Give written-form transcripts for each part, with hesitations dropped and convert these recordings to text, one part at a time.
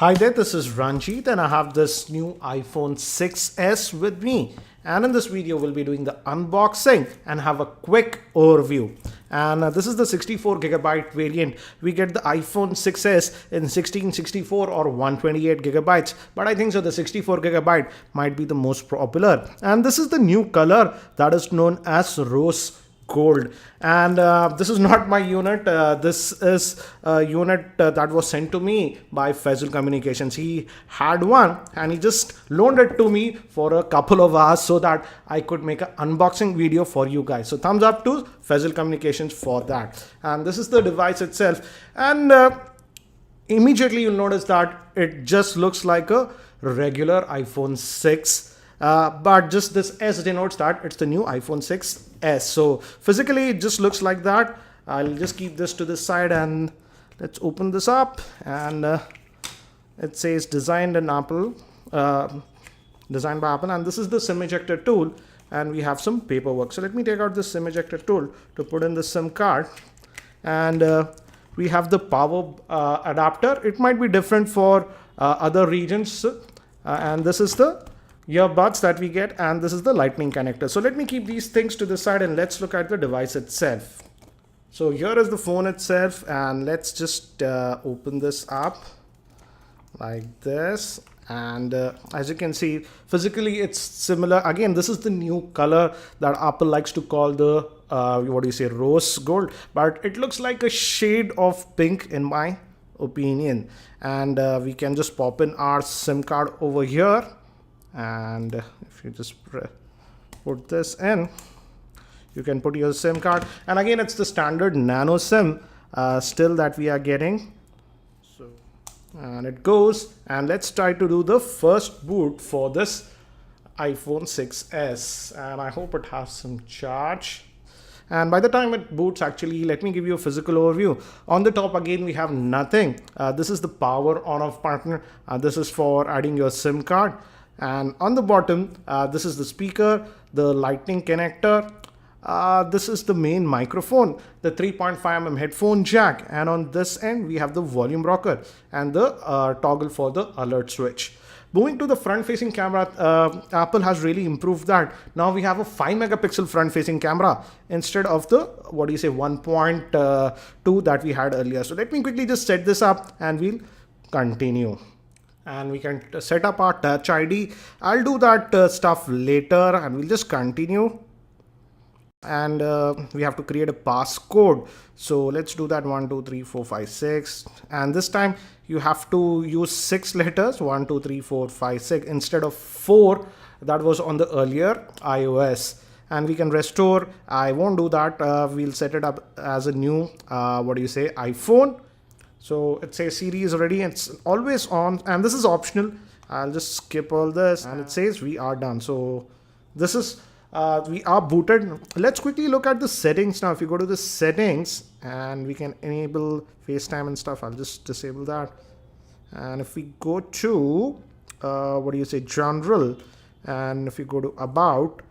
Hi there, this is Ranjit and I have this new iPhone 6s with me. And in this video, we'll be doing the unboxing and have a quick overview. And this is the 64GB variant. We get the iPhone 6s in 1664 or 128GB. But I think so the 64GB might be the most popular. And this is the new color that is known as rose gold. And this is not my unit. This is a unit that was sent to me by Faisal Communications. He had one and he just loaned it to me for a couple of hours so that I could make an unboxing video for you guys. So thumbs up to Faisal Communications for that. And this is the device itself. And immediately you'll notice that it just looks like a regular iPhone 6. But just this S denotes that it's the new iPhone 6s. So physically it just looks like that. I'll just keep this to the side and let's open this up. And it says designed by Apple. And this is the SIM ejector tool. And we have some paperwork. So let me take out the SIM ejector tool to put in the SIM card. And we have the power adapter. It might be different for other regions. And this is the earbuds that we get, and this is the lightning connector. So let me keep these things to the side and let's look at the device itself. So here is the phone itself, and let's just open this up like this. And as you can see, physically it's similar. Again, this is the new color that Apple likes to call the rose gold, but it looks like a shade of pink in my opinion. And we can just pop in our SIM card over here. And if you just put this in, you can put your SIM card. And again, it's the standard nano SIM still that we are getting. So, and it goes, and let's try to do the first boot for this iPhone 6s. And I hope it has some charge. And by the time it boots, actually, let me give you a physical overview. On the top, again, we have nothing. This is the power on-off button. This is for adding your SIM card. And on the bottom, this is the speaker, the lightning connector. This is the main microphone, the 3.5mm headphone jack. And on this end, we have the volume rocker and the toggle for the alert switch. Moving to the front-facing camera, Apple has really improved that. Now we have a 5-megapixel front-facing camera instead of the 1.2 that we had earlier. So let me quickly just set this up and we'll continue. And we can set up our Touch ID. I'll do that stuff later, and we'll just continue. And we have to create a passcode. So let's do that. 1 2 3 4 5 6. And this time you have to use 6 letters. 1 2 3 4 5 6 instead of 4 that was on the earlier iOS. And we can restore. I won't do that. We'll set it up as a new iPhone. So it says Siri is ready. It's always on, and this is optional. I'll just skip all this, and it says we are done. So this is we are booted. Let's quickly look at the settings now. If you go to the settings, and we can enable FaceTime and stuff, I'll just disable that. And if we go to general, and if you go to about,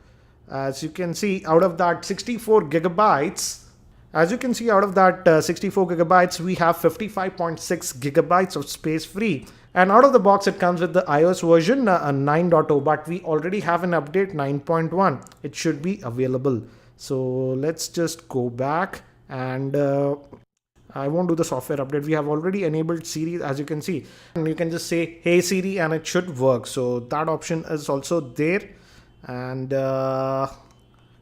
as you can see, out of that 64 gigabytes. As you can see, out of that 64 gigabytes, we have 55.6 gigabytes of space free. And out of the box, it comes with the iOS version 9.0, but we already have an update 9.1. It should be available. So let's just go back, and I won't do the software update. We have already enabled Siri, as you can see. And you can just say, hey Siri, and it should work. So that option is also there. And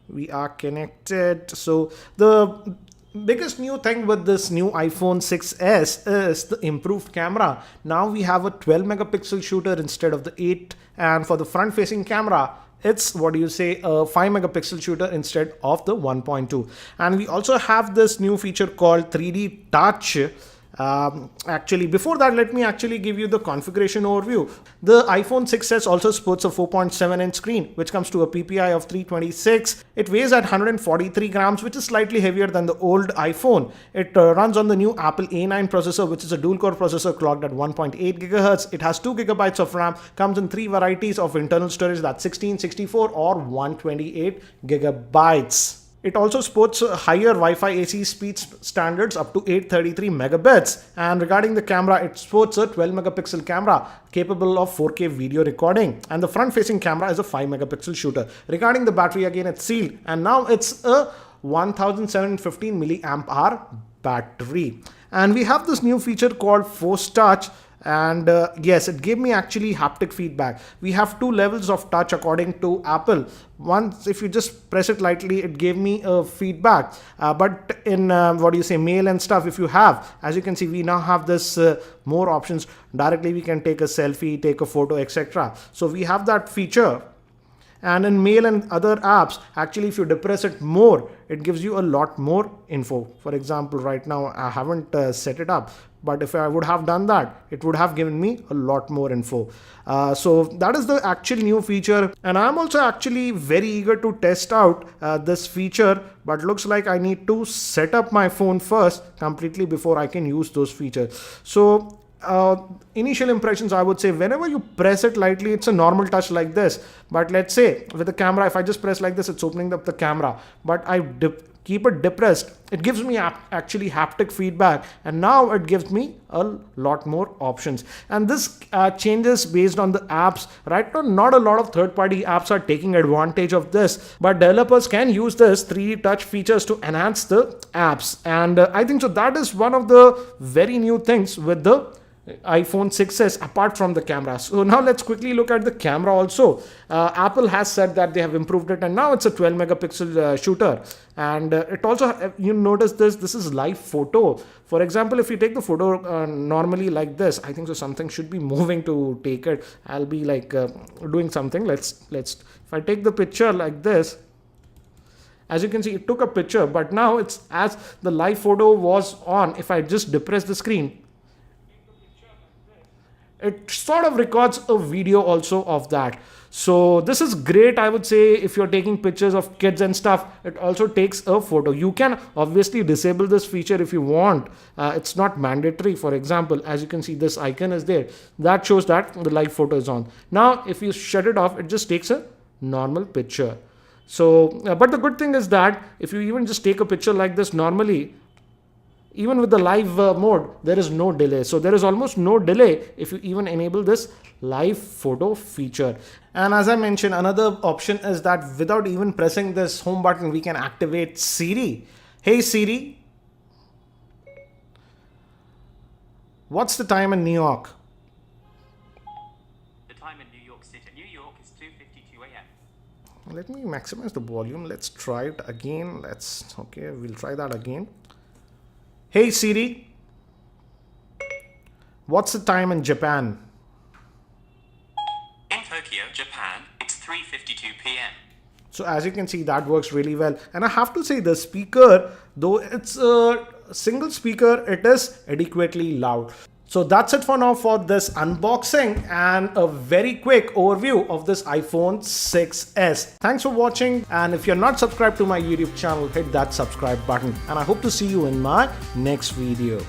we are connected. So the biggest new thing with this new iPhone 6s is the improved camera. Now we have a 12 megapixel shooter instead of the 8. And for the front facing camera, it's a 5 megapixel shooter instead of the 1.2. And we also have this new feature called 3D touch. Actually, before that, let me actually give you the configuration overview. The iPhone 6s also sports a 4.7-inch screen, which comes to a PPI of 326. It weighs at 143 grams, which is slightly heavier than the old iPhone. It runs on the new Apple A9 processor, which is a dual-core processor clocked at 1.8 gigahertz. It has 2 gigabytes of RAM, comes in 3 varieties of internal storage, that's 16, 64, or 128 gigabytes. It also supports higher Wi-Fi AC speed standards up to 833 megabits. And regarding the camera, it supports a 12 megapixel camera capable of 4K video recording. And the front facing camera is a 5 megapixel shooter. Regarding the battery, again, it's sealed. And now it's a 1715 milliamp hour battery. And we have this new feature called Force Touch. And yes, it gave me actually haptic feedback. We have two levels of touch according to Apple. Once, if you just press it lightly, it gave me a feedback. But in mail and stuff, if you have, as you can see, we now have this more options. Directly, we can take a selfie, take a photo, etc. So we have that feature. And in mail and other apps, actually, if you depress it more, it gives you a lot more info. For example, right now, I haven't set it up. But if I would have done that, it would have given me a lot more info. So that is the actual new feature. And I'm also actually very eager to test out this feature. But looks like I need to set up my phone first completely before I can use those features. So initial impressions, I would say whenever you press it lightly, it's a normal touch like this. But let's say with the camera, if I just press like this, it's opening up the camera. But I keep it depressed, it gives me actually haptic feedback, and now it gives me a lot more options. And this changes based on the apps. Right now, not a lot of third-party apps are taking advantage of this, but developers can use this 3D touch features to enhance the apps. And I think so that is one of the very new things with the iPhone 6s apart from the camera. So now let's quickly look at the camera also. Apple has said that they have improved it, and now it's a 12 megapixel shooter. And it also, you notice this is live photo. For example, if you take the photo normally like this, I think so something should be moving to take it. I'll be like doing something. Let's if I take the picture like this, as you can see, it took a picture, but now it's as the live photo was on. If I just depress the screen, it sort of records a video also of that. So this is great, I would say. If you're taking pictures of kids and stuff, it also takes a photo. You can obviously disable this feature if you want. It's not mandatory. For example, as you can see, this icon is there. That shows that the live photo is on. Now, if you shut it off, it just takes a normal picture. So, but the good thing is that if you even just take a picture like this normally, even with the live mode, there is no delay. So there is almost no delay if you even enable this live photo feature. And as I mentioned, another option is that without even pressing this home button, we can activate Siri. Hey Siri, what's the time in New York? The time in New York City, New York is 2:52 a.m. Let me maximize the volume. Let's try it again. We'll try that again. Hey Siri, what's the time in Japan? In Tokyo, Japan, it's 3:52 p.m. So as you can see, that works really well. And I have to say the speaker, though it's a single speaker, it is adequately loud. So that's it for now for this unboxing and a very quick overview of this iPhone 6s. Thanks for watching, and if you're not subscribed to my YouTube channel, hit that subscribe button, and I hope to see you in my next video.